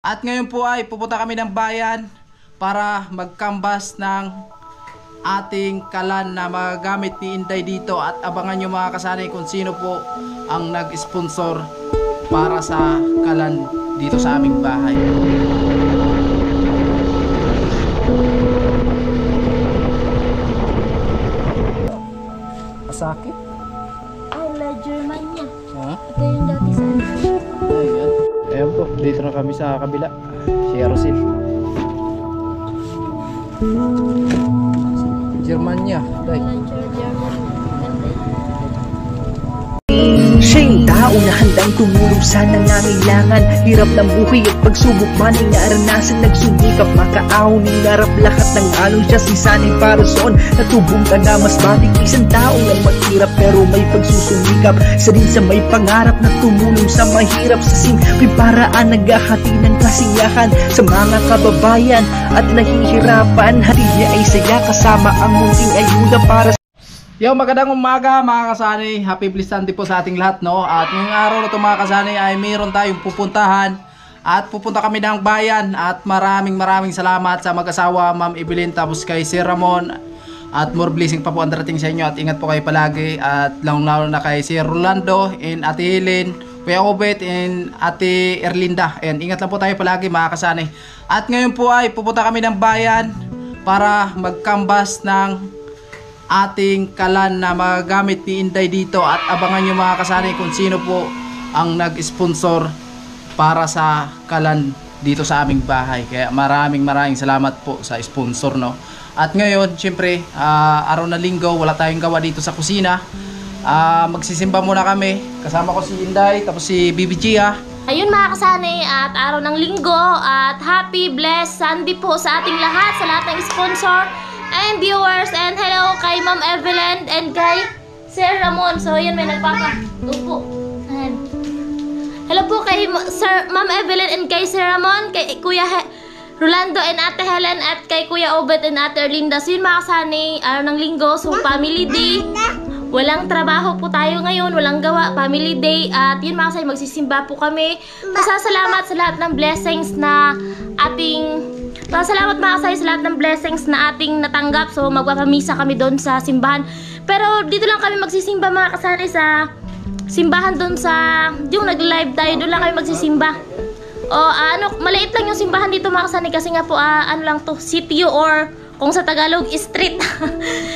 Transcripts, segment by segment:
At ngayon po ay pupunta kami ng bayan para magkambas ng ating kalan na magagamit ni Inday dito. At abangan nyo mga kasanay kung sino po ang nag-sponsor para sa kalan dito sa aming bahay. Masakit? La Germania. Ha? Ito yung dati sa ano. Ayan. Ayan po, dito na kami sa kabila. Si Arosil. Germania. Day. La Germany. Ganda yun. Siya yung tao na handang tumulong sa nangangailangan. Hirap ng buhay at pagsubok man ay naranasan. Nagsumikap makaaon, hinarap lahat ng alon. Siya si sanay para soon, natubong ka na mas matik. Isang tao lang maghirap pero may pagsusumikap. Isa din sa may pangarap na tumulong sa mahirap. Sa simpleng paraan naghahati ng kasiyahan sa mga kababayan at nahihirapan. Hati niya ay saya kasama ang munting ayuda para Yo, magandang umaga mga kasanay. Happy Blessed Sunday po sa ating lahat, no? At ngayong araw na ito mga kasanay ay mayroon tayong pupuntahan. At pupunta kami ng bayan. At maraming salamat sa mag-asawa Ma'am Evelyn tapos kay Sir Ramon. At more blessing pa po ang darating sa inyo. At ingat po kayo palagi. At lalo na kay Sir Rolando and Ate Helen, Kuya Obet and Ate Erlinda. And ingat lang po tayo palagi mga kasanay. At ngayon po ay pupunta kami ng bayan para magkambas ng ating kalan na magagamit ni Inday dito. At abangan nyo mga kasanay kung sino po ang nag-sponsor para sa kalan dito sa aming bahay. Kaya maraming salamat po sa sponsor, no? At ngayon syempre araw na linggo, wala tayong gawa dito sa kusina. Magsisimba muna kami. Kasama ko si Inday tapos si Bibi Gia. Ayun mga kasanay, at araw ng linggo at happy blessed Sunday po sa ating lahat, sa lahat ng sponsor and viewers, and hello kay Ma'am Evelyn and kay Sir Ramon. So yan, may nagpapaupo. Hello po kay Ma'am Evelyn and kay Sir Ramon, kay Kuya Rolando and Ate Helen, at kay Kuya Obet and Ate Erlinda. So yun mga kasanay, araw ng linggo, so family day. Walang trabaho po tayo ngayon, walang gawa, family day. At yun mga kasanay, magsisimba po kami. Pasasalamat sa lahat ng blessings na Pasalamat mga kasay sa lahat ng blessings na ating natanggap. So magpapamisa kami doon sa simbahan. Pero dito lang kami magsisimba mga kasali sa simbahan doon sa yung nag-live tayo. Doon lang kami magsisimba. Maliit lang yung simbahan dito mga kasali kasi nga po ano lang to, sitio or kung sa Tagalog street.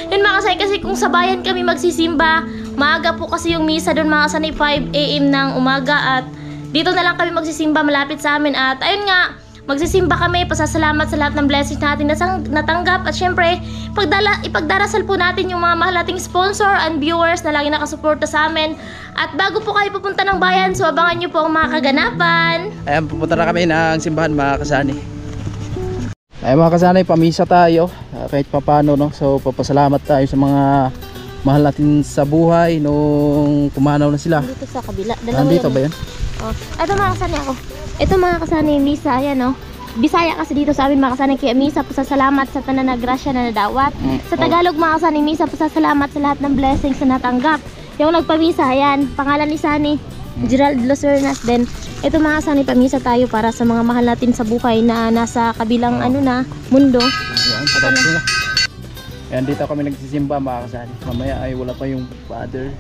Yun mga kasay, kasi kung sa bayan kami magsisimba, maaga po kasi yung misa doon mga kasali, 5 AM ng umaga. At dito na lang kami magsisimba malapit sa amin. At ayun nga, magsisimba kami, pasasalamat sa lahat ng blessings natin na natanggap. At syempre, ipagdarasal po natin yung mga mahal nating sponsor and viewers na lagi nakasuporta sa amin. At bago po kayo pupunta ng bayan, so abangan nyo po ang mga kaganapan. Ayan, pupunta na kami ng simbahan mga kasanay. Ayan mga kasanay, pamisa tayo kahit papano, no? So papasalamat tayo sa mga mahal natin sa buhay nung pumanaw na sila. Dito sa kabila, nandito ba yan? Ito mga kasanay ako. Ito mga kasanay, misa, ayan o. Bisaya kasi dito sa amin mga kasanay, kaya misa, pasasalamat sa tanan na grasya na nadawat. Sa Tagalog mga kasanay, misa, pasasalamat sa lahat ng blessings na natanggap. Yung nagpamisa, ayan, pangalan ni Sani, Gerald Losernas. Then, ito mga kasanay, pamisa tayo para sa mga mahal natin sa buhay na nasa kabilang mundo. Ayan, ayan, dito kami nagsisimba mga kasanay. Mamaya ay wala pa yung father.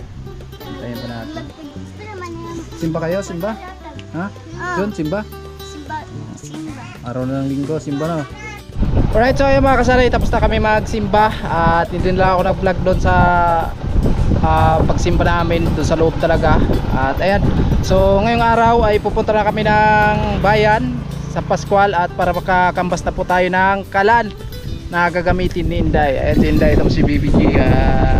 Ayan pa natin. Simba kayo, simba? Ha? John, simba? Simba. Araw na ng linggo, simba na. Alright, so ayun mga kasanay, tapos na kami magsimba. At hindi na ako nag-vlog doon sa pagsimba namin doon sa loob talaga. At ayan, so ngayong araw ay pupunta na kami ng bayan sa Pascual at para makakambas na po tayo ng kalan na gagamitin ni Inday. Ito Inday, tapos si BBG.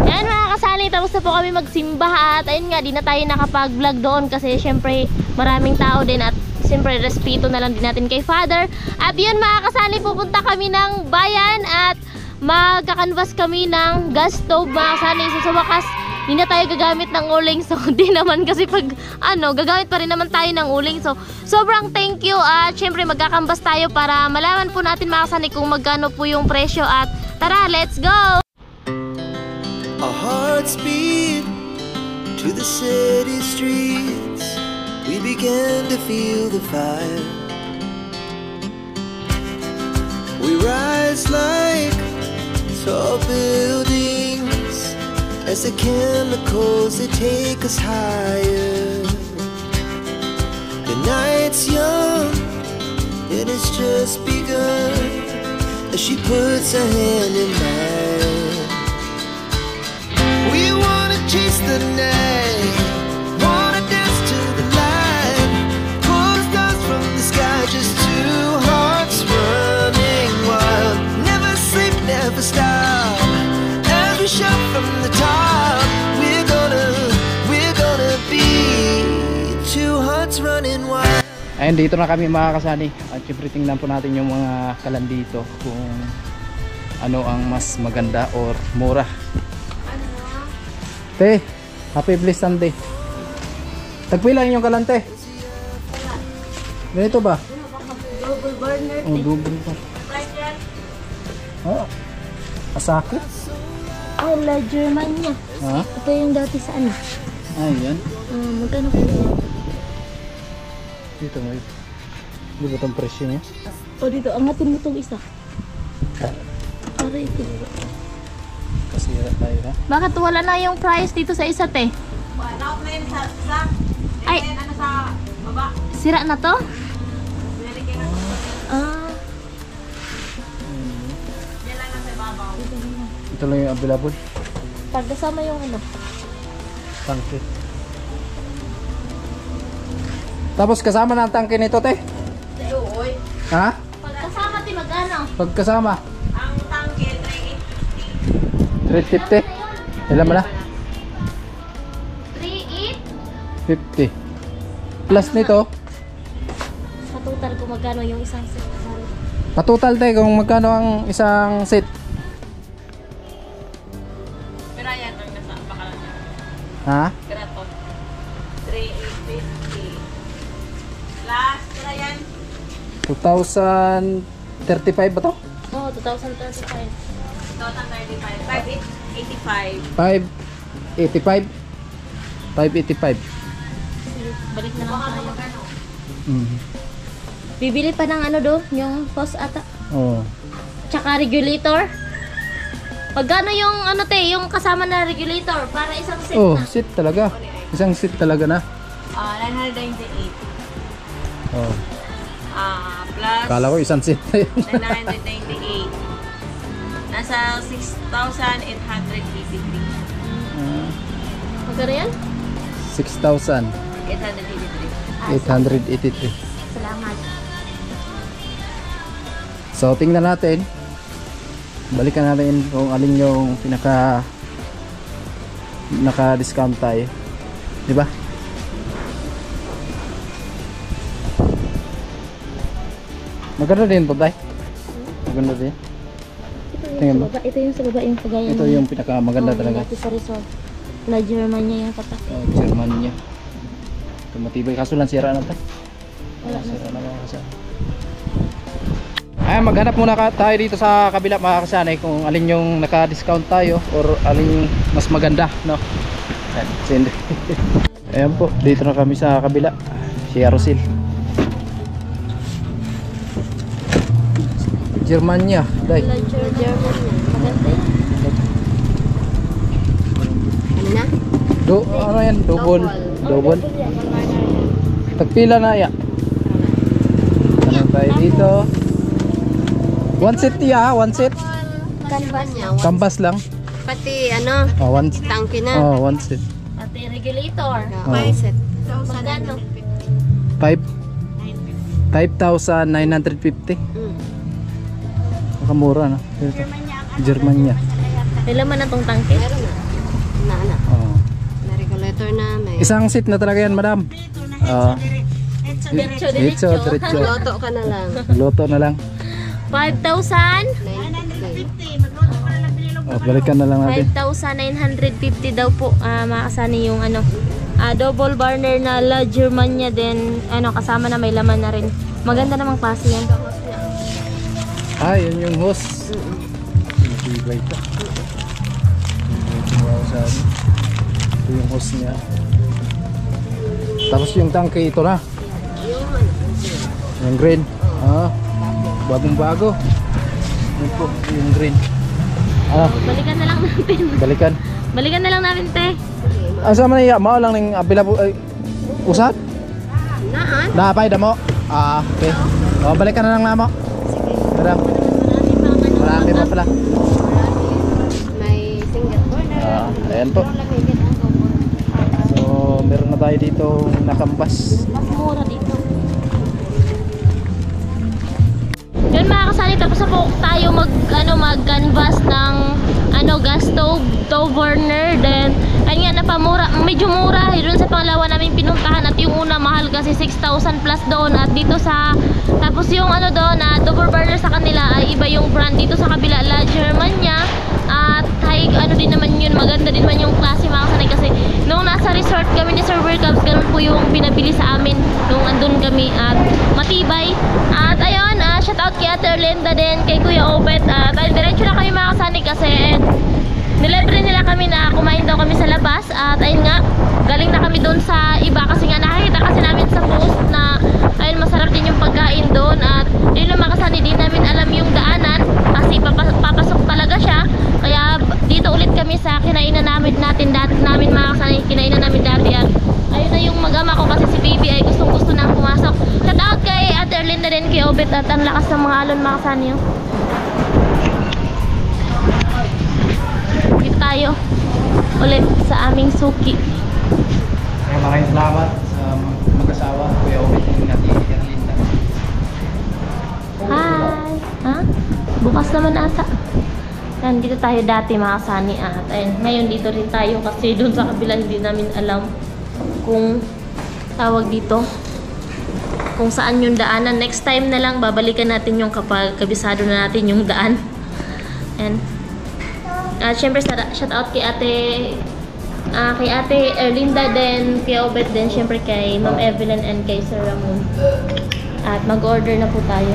Ayan mga kasali, tapos na po kami magsimba. At ayun nga, di na tayo nakapag-vlog doon kasi syempre maraming tao din. At syempre respeto na lang din natin kay Father. At yun mga kasali, pupunta kami ng bayan at magkakanvas kami ng gas stove mga kasali. So sa wakas, hindi na tayo gagamit ng uling. So di naman kasi pag gagamit pa rin naman tayo ng uling. So sobrang thank you. At syempre magkakambas tayo para malaman po natin mga kasali kung magkano po yung presyo. At tara, let's go! Our hearts beat to the city streets. We began to feel the fire. rise like tall buildings as the chemicals they take us higher. The night's young, it has just begun as she puts her hand in mine. We wanna chase the night, wanna dance to the light, pull stars from the sky, just two hearts running wild. Never sleep, never stop, as we shout from the top. We're gonna be two hearts running wild. Ayun, dito na kami mga kasani. At syempre tingnan po natin yung mga kalan dito kung ano ang mas maganda or mura. Te, happy blessed Sunday. Tagpila yung kalan, te? Ganito ba? Double burner. Oh, double pa. Oh, asaki? Oh, La Germania. Ha? Ito yung dati sa ano? Ayan. Magkano po yun? Dito mo. Di ba itong presyo niya? O dito, angatin mo itong isa. Para ito. Kasira tayo ha. Bakit wala na yung price dito sa isa, te? Ay, sira na to? Ah. Ito lang yung available. Pagkasama yung ano. Tangke. Tapos kasama na ang tangke nito, te? Ha? Pagkasama, te, magkano? Pagkasama? Ang tangke, 350. Ilan mo na? 3,800. 50. Plus nito, Sa total ko magkano yung isang set? patotal te kung magkano ang isang set. pero yan ang nasa bakalan niya. Ha? Grato. 3,850. Last, pero yan. 2,035 ba to? Oh, 2,035. Total 35. 5,885. 585. 585. Balik na lang tayo. Magkano? Bibili pa ng ano do, yung hose ata. Oh. Tsaka regulator. Pagkano yung ano te, yung kasama na regulator para isang set Oh, na. set talaga. Isang set talaga na. 998. Oh. Plus Kala ko isang set na yun. 998. Nasa 6,883. Magkano yan? 6,883. 883. Salamat. So, tingnan natin. Balikan natin kung alin yung naka-discount tayo. Di ba? Maganda din to, tay. Maganda din. Tingnan mo. Ito yung sa baba yung kagaya Ito yung pinakamaganda talaga. Dati sa resort. Na Germania yung katak. Oh, Germany niya. Ito matibay. Kaso lang sira na tayo. Wala na. Sira na mga kasama. Ay, maghanap muna tayo dito sa kabila mga kasanay kung alin yung naka-discount tayo or alin yung mas maganda, no? Ayan, ayan po, dito na kami sa kabila. Si Arosil. Germania, dai. La Germania. Maganda yan. Ano na? Ano yan? Double. Double. Tagpila na ya. Tanong tayo dito. One set ya, one set. Canvas niya. Canvas lang. Pati ano, Oh, one tangke na. Oh, one set. Pati regulator. Oh. Set. Magkano? 5,950. Makamura na. Dito. Germania. Ilan man na tong tangke? Meron na. Na. Oh. Na regulator na may. Isang seat na talaga yan, madam. Diretso, Diretso, diretso. diretso. Loto ka na lang. Loto na lang. 5,000? 950. Oh, balikan na lang natin. 5,950 daw po makasani yung ano double burner na La Germania din ano kasama na may laman na rin. Maganda namang klase yan. Ah, yun yung hose. Ibay ito. Ito yung hose niya. Tapos yung tangke ito na. Yung green. Ah, bagong bago. Yun po, yung green. Ano? Balikan na lang natin. Balikan. Balikan na lang namin, te. Asa man iya mao lang ning abila ay usad? Naan? Napay damo. Ah, okay. O balikan na lang namo. Tara. Marami pa pala. May single corner. Ayan po. Pero lamigit ang gobor. So, meron na tayo dito nakampas. Mas mura dito. Yun mga kasali, tapos na po tayo mag-canvas ng gas stove burner. Then, ayun nga, napamura, medyo mura. Doon sa pangalawa namin pinuntahan at yung una mahal kasi 6,000 plus doon. At dito sa, tapos yung doon na double burner sa kanila ay iba yung brand. Dito sa kabila, La Germania. At high, din naman yun, maganda din man yung klase mga kasali. Kasi nung nasa resort kami ni Sir Cubs, ganun po yung pinabili sa amin nung andun kami. At matibay. At ayun, shout out kay Ate Erlinda din, kay Kuya Obet. At diretso na kami mga kasali kasi nilibre nila kami na kumain daw kami sa labas. At ayun nga, galing na kami doon sa iba kasi nga nakikita kasi namin sa post na ayun, masarap din yung pagkain doon. At yun lang mga kasali, di namin alam yung daanan kasi papasok talaga siya. Kaya dito ulit kami sa kinainan namin mga kasali, kinainan namin dati. At ayun na yung mag-ama ko kasi si baby ay gustong gusto nang pumasok. Shout out kay Ate Erlinda din, kay Obet. At ang lakas ng mga alon mga kasali. Dito tayo ulit sa aming suki. Maraming salamat sa mag-asawa, Kuya Obet and Ate Erlinda. Hi! Ha? Bukas naman ata. Yan, dito tayo dati mga kasani. At ayun, ngayon dito rin tayo kasi doon sa kabila hindi namin alam kung tawag dito, kung saan yung daanan. Next time na lang babalikan natin yung kapag kabisado na natin yung daan. And syempre shout out kay Ate Erlinda din, kay Obet din, syempre kay Ma'am Evelyn and kay Sir Ramon. At mag-order na po tayo.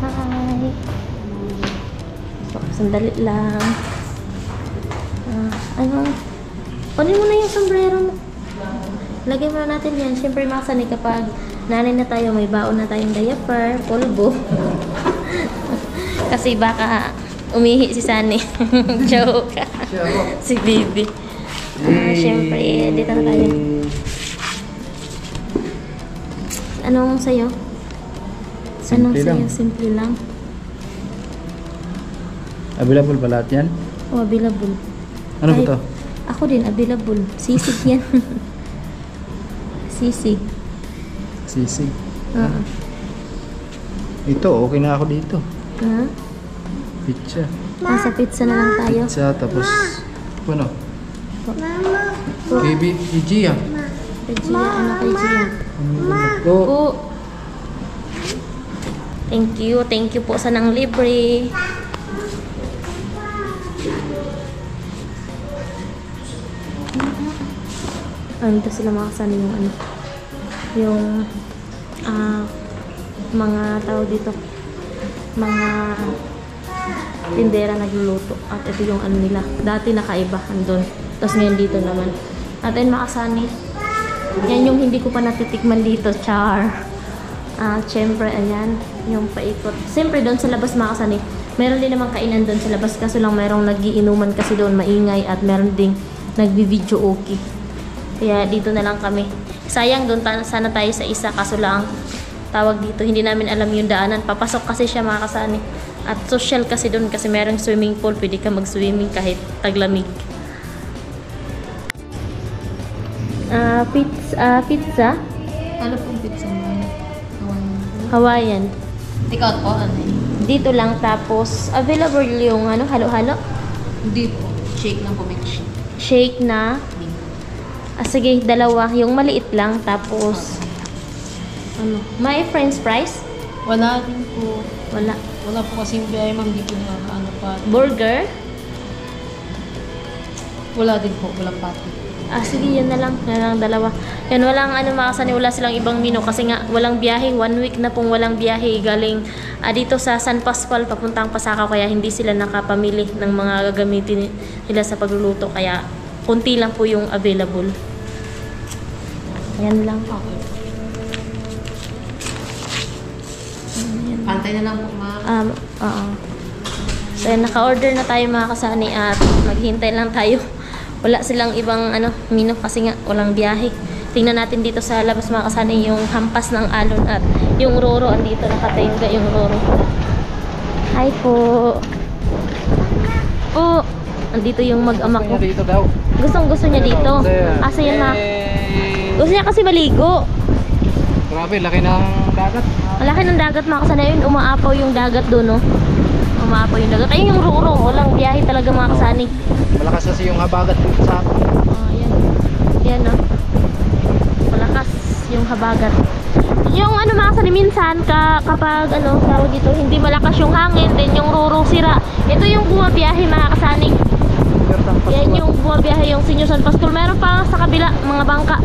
Hi! So, sandali lang. Kunin mo na yung sombrero mo. Lagay mo na natin yan. Syempre makasani kapag nanay na tayo, may baon na tayong diaper, polvo. Kasi baka umihi si Sunny. Joke. Si baby. Syempre, dito na tayo. Anong sa'yo? Anong Simple lang. sa'yo? Simple lang. Available ba lahat yan? Oh, available. Ano ba Kahit- to? Ako din, available. Sisig yan. Sisig. Sisig. Oo. Ito, okay na ako dito. Ha? Pizza. Nasa pizza na lang tayo. Pizza, tapos ano? Kay Gia. Kay Gia, ano kay Gia? Oh, Po. Thank you po sa nang libre. Dito sila makasana yung mga tao dito, mga tindera nagluluto. At ito yung nila dati nakaiba andun, tapos ngayon dito naman. At ayun makasani, yan yung hindi ko pa natitikman dito, char. Syempre ayan yung paikot. Siyempre doon sa labas makasani, meron din naman kainan doon sa labas, kaso lang merong nagiinuman kasi doon maingay, at meron ding nagbi-video okay. Kaya dito na lang kami. Sayang doon sana tayo sa isa, kaso lang tawag dito, hindi namin alam yung daanan. Papasok kasi siya mga kasani. At social kasi doon kasi merong swimming pool, pwede ka mag-swimming kahit taglamig. Pizza? Ano pong pizza mo? Hawaiian. Ikaw po, ano eh? Dito lang, tapos available yung halo-halo. Hindi po. Shake lang po, make shake. Shake na. Sige, dalawa. Yung maliit lang, tapos may french fries? Wala din po. Wala. Wala po kasing biyay, ma'am. Dito na ano pa. Burger? Wala din po. Walang pati. Sige, yan na lang. Yan lang, dalawa. Yan, walang makasani, wala silang ibang menu kasi nga walang biyahe. 1 week na pong walang biyahe galing dito sa San Pascual papuntang Pasakaw, kaya hindi sila nakapamili ng mga gagamitin nila sa pagluluto, kaya konti lang po yung available. Yan lang. Okay. Pantay na lang po, ma. Oo. So, yan, naka-order na tayo mga kasani at maghintay lang tayo. Wala silang ibang menu kasi nga walang biyahe. Tingnan natin dito sa labas mga kasani yung hampas ng alon at yung roro. Andito nakatenga yung roro. Hi po. Po. Andito yung mag-ama ko. Dito daw. Gustong-gusto niya dito. Asa yan ma? Gusto niya kasi maligo. Grabe, laki ng dagat. Malaki ng dagat mga kasani. Ayun, umaapaw yung dagat doon, no? Umaapaw yung dagat. Ayun yung roro. Walang biyahe talaga mga kasani. Malakas kasi yung habagat dito sa akin. Yan. Yan, no? Malakas yung habagat. Yung mga kasani minsan kapag tawag dito, hindi malakas yung hangin, then yung roro sira. Ito yung bumabiyahe mga kasani. Yan yung bumabiyahe yung Senior San Pascual. Meron pa sa kabila mga bangka.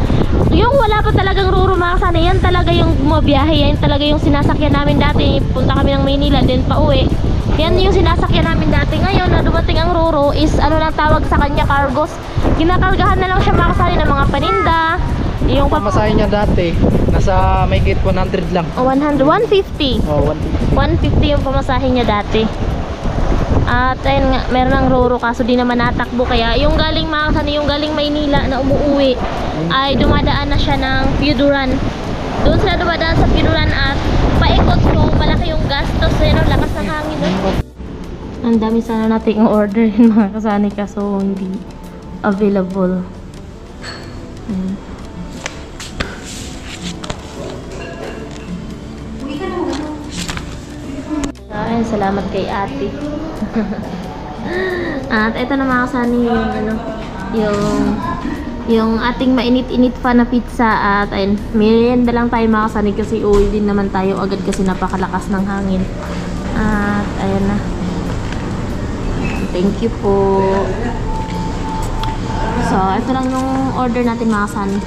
Yung wala pa talagang roro mga kasani, yan talaga yung bumabiyahe. Yan talaga yung sinasakyan namin dati. Punta kami ng Maynila, then pauwi. Yan yung sinasakyan namin dati. Ngayon na dumating ang roro is lang tawag sa kanya, cargos. Ginakargahan na lang siya mga kasani ng mga paninda. Yung pamasahe niya dati, nasa may gate 100 lang. 150. Oh, 150 yung pamasahe niya dati. At ayun nga, meron ng roro kaso di naman natakbo. Kaya yung galing mga kasani, yung galing Maynila na umuwi ay dumadaan na siya ng Piuduran. Doon sila dumadaan sa Piuduran at paikot ko, malaki yung gastos. Ayun, lakas ng hangin. Ang dami sana natin order mga kasani kaso hindi available. Ayun, salamat kay ate. At ito na mga kasani yung ating mainit-init pa na pizza. At ayun, merienda lang tayo mga kasani kasi uwi din naman tayo agad kasi napakalakas ng hangin. At ayun na. Thank you po. So, ito lang yung order natin mga kasani.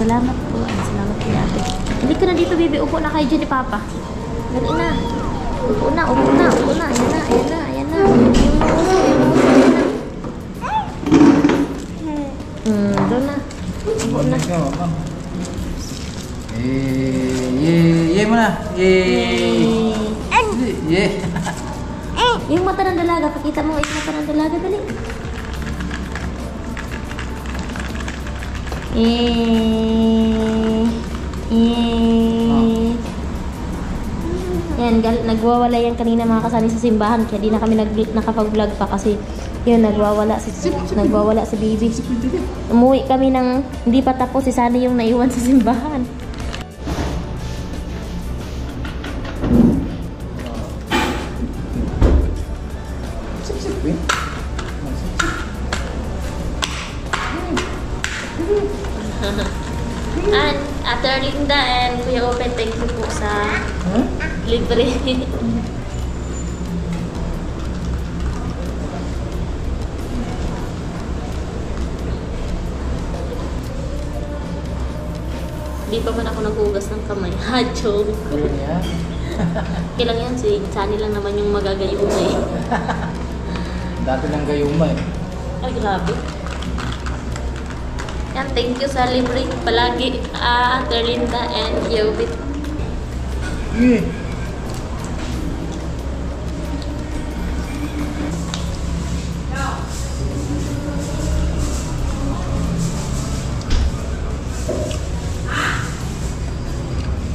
Salamat po. Salamat kay ate. Hindi ka na dito, baby. Upo na kayo dyan ni Papa. Dali na. Upo na, upo na, upo na. Ayan na, ayan na, ayan na. Yung muso, ayan na. Doon na. Upo na. Yay mo na. Yay. Yay. Yung mata ng dalaga. Pakita mo yung mata ng dalaga. Dali. Yan, nagwawala yan kanina mga kasani sa simbahan kaya di na kami nakapag-vlog pa kasi yun, nagwawala si baby. Umuwi kami ng hindi pa tapos si Sunny yung naiwan sa simbahan. And Ate Linda and Kuya Open, thank you po sa libre. Di pa man ako naghugas ng kamay. Ha, joke. Kailang yan, si Sunny lang naman yung magagayuma eh. Dati lang gayuma eh. Ay, grabe. Yan, thank you sa libre palagi, Ate Linda and Yobit.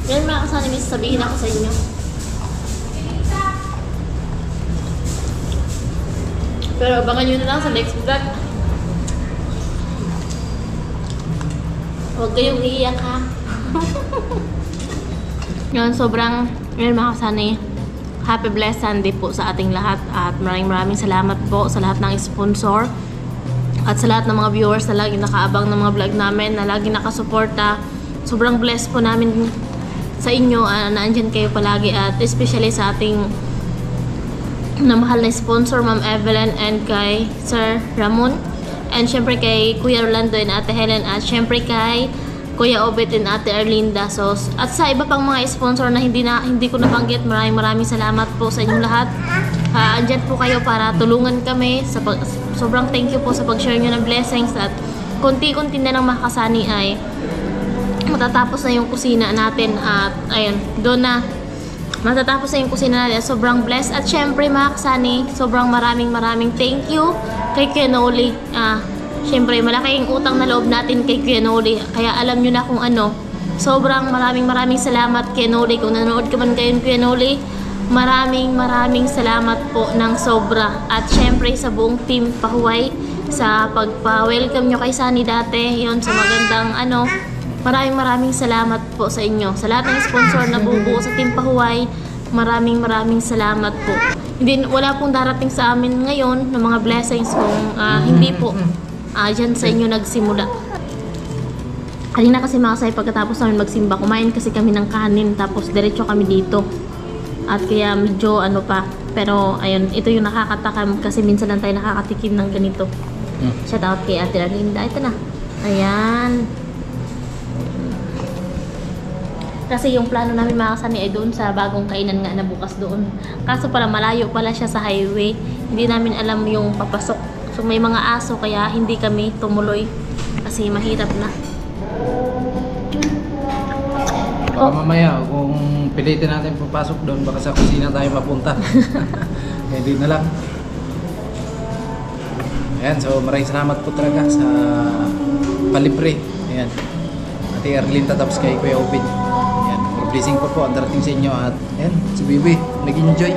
Yan mga kasani, may sasabihin ako sa inyo. Pero abangan nyo na lang sa next vlog. Huwag kayong iiyak ha. Yun, sobrang mga kasani, happy blessed Sunday po sa ating lahat. At maraming salamat po sa lahat ng sponsor at sa lahat ng mga viewers na lagi nakaabang ng mga vlog namin, na lagi nakasuporta. Sobrang blessed po namin sa inyo na andyan kayo palagi, at especially sa ating namahal na sponsor, Ma'am Evelyn, and kay Sir Ramon, and syempre kay Kuya Rolando and Ate Helen, at syempre kay Kuya Obet and Ate Erlinda. So, at sa iba pang mga sponsor na hindi ko nabanggit, maraming salamat po sa inyong lahat. Andyan po kayo para tulungan kami. Sobrang thank you po sa pag-share nyo ng blessings, at konti-konti na lang makasani ay matatapos na yung kusina natin at ayun, doon na matatapos na yung kusina natin. Sobrang blessed at syempre mga kasani, sobrang maraming thank you kay Kuya Noli. Syempre malaking utang na loob natin kay Kuya Noli, kaya alam nyo na kung ano. Sobrang maraming salamat Kuya Noli. Kung nanonood ka man kayo Kuya Noli, maraming salamat po ng sobra. At syempre sa buong team Pahuway sa pagpa-welcome nyo kay Sunny dati, yon sa magandang ano. Maraming salamat po sa inyo. Sa lahat ng sponsor na bubuo sa Team Pahuway, maraming salamat po. Wala pong darating sa amin ngayon ng mga blessings kung hindi po dyan sa inyo nagsimula. Kanina kasi mga kasay, pagkatapos namin magsimba, kumain kasi kami ng kanin, tapos diretso kami dito. At kaya medyo ano pa. Pero ayun, ito yung nakakatakam kasi minsan lang tayo nakakatikim ng ganito. Shout out kay Ate Arlinda. Ito na. Ayan. Kasi yung plano namin mga kasani ay doon sa bagong kainan nga na bukas doon. Kaso pala malayo pala siya sa highway. Hindi namin alam yung papasok. So may mga aso kaya hindi kami tumuloy. Kasi mahirap na. Mamaya kung pilitin natin papasok doon, baka sa kusina tayo mapunta. Hindi na lang. Ayan, so maraming salamat po talaga sa palibre. Ayan. Ate Arlinda tapos kay Kuya Obin. Blessing po ang darating sa inyo at yan, si Bibi nag-enjoy.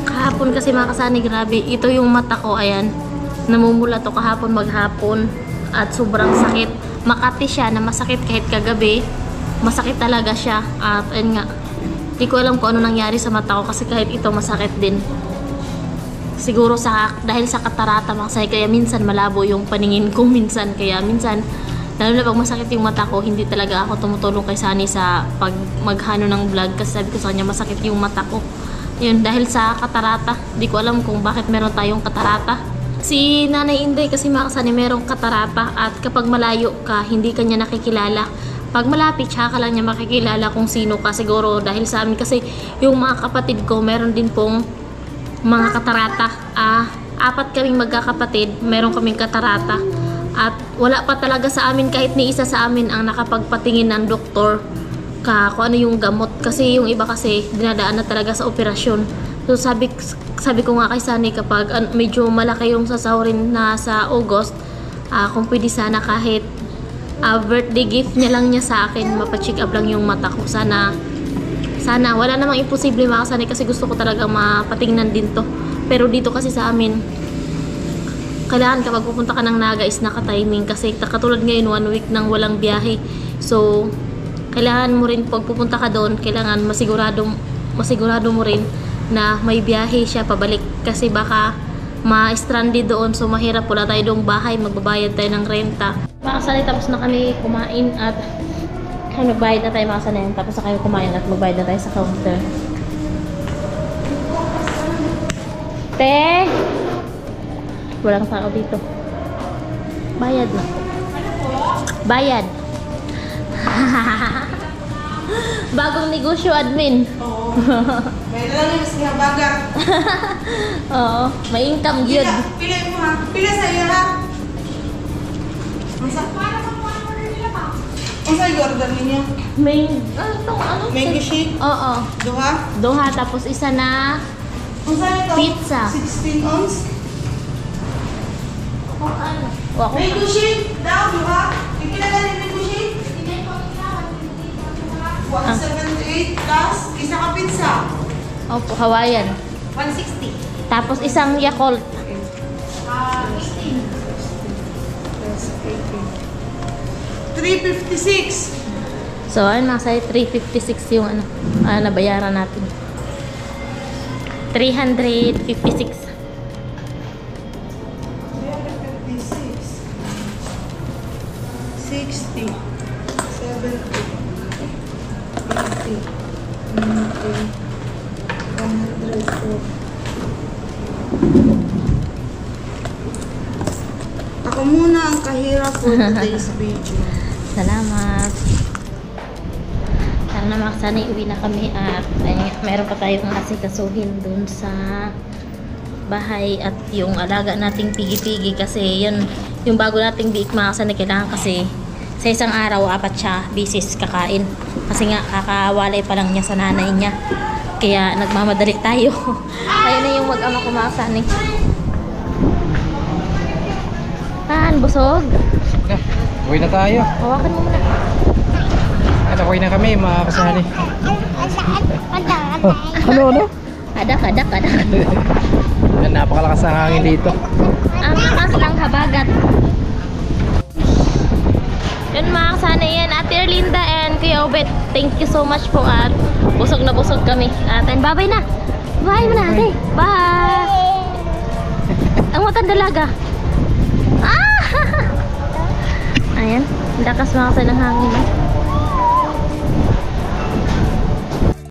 Kahapon kasi mga kasani, grabe, ito yung mata ko, ayan, namumula to kahapon maghapon at sobrang sakit. Makati siya na masakit kahit kagabi, masakit talaga siya. At ayun nga, di ko alam kung ano nangyari sa mata ko kasi kahit ito masakit din. Siguro dahil sa katarata mga kasani, kaya minsan malabo yung paningin ko minsan, kaya minsan lalo na pag masakit yung mata ko, hindi talaga ako tumutulong kay Sunny sa pag maghano ng vlog kasi sabi ko sa kanya masakit yung mata ko. Yun, dahil sa katarata. Di ko alam kung bakit meron tayong katarata. Si Nanay Inday kasi mga kasani merong katarata at kapag malayo ka, hindi ka niya nakikilala. Pag malapit siya, ka lang niya makikilala kung sino ka. Siguro dahil sa amin kasi yung mga kapatid ko, meron din pong mga katarata. 4 kaming magkakapatid, meron kaming katarata. At wala pa talaga sa amin kahit ni isa sa amin ang nakapagpatingin ng doktor kung ano yung gamot. Kasi yung iba kasi dinadaan na talaga sa operasyon. So sabi ko nga kay Sunny, kapag medyo malaki yung sasahurin na sa August, kung pwede sana kahit birthday gift niya lang niya sa akin, mapacheck up lang yung mata ko. Sana wala namang imposible mga Sunny kasi gusto ko talaga mapatingnan din to. Pero dito kasi sa amin, kailangan kapag pupunta ka ng Naga is naka-timing kasi katulad ngayon 1 week nang walang biyahe. So kailangan mo rin pag pupunta ka doon, kailangan masigurado mo rin na may biyahe siya pabalik kasi baka ma-stranded doon. So mahirap, wala tayo doong bahay, magbabayad tayo ng renta. Makasali, tapos na kami kumain at magbayad na tayo mga kasali. Tapos na kayo kumain at magbayad na tayo sa counter. Te! Walang tao dito. Bayad na. Bayad. Bagong negosyo, admin. Oo. May lang yung siya baga. Oo. May income yun. Pila mo ha? Pila sa iyo ha? Ang sa iyo order ninyo? May, Mango shake? Oo. Duha, tapos isa na Ang sa ito? pizza. 16 ounce? Ako. Mango shake daw, duha? Ikinala ni mango shake? 178 plus isa ka pizza. Opo, Hawaiian. 160. Tapos isang Yakult. 356. So, ayun mga say, 356 yung nabayaran natin. 356. 60, 70, 80, 100. Ako muna ang kahirap for today's video. Salamat. Sana naman sana uwi na kami at meron pa tayong asikasuhin dun sa bahay at yung alaga nating pigi-pigi kasi yun yung bago nating biik mga sana kailangan kasi Sa isang araw, 4 siya bisis kakain. Kasi nga, kakawalay pa lang niya sa nanay niya. Kaya nagmamadali tayo. Ayun na yung mag-ama ko mga kasani. Busog? Uwi na tayo. Hawakan mo muna. Uwi na kami mga kasani. Ano? Adak. Napakalakas ang hangin dito. Ang lakas ng habagat. Yun mga kasana yan. Ate Erlinda and Kuya Obet, thank you so much po at busog na busog kami. And bye-bye na. Bye mo na ate. Bye. Ang matang dalaga. Ayan. Lakas mga kasana ng hangin.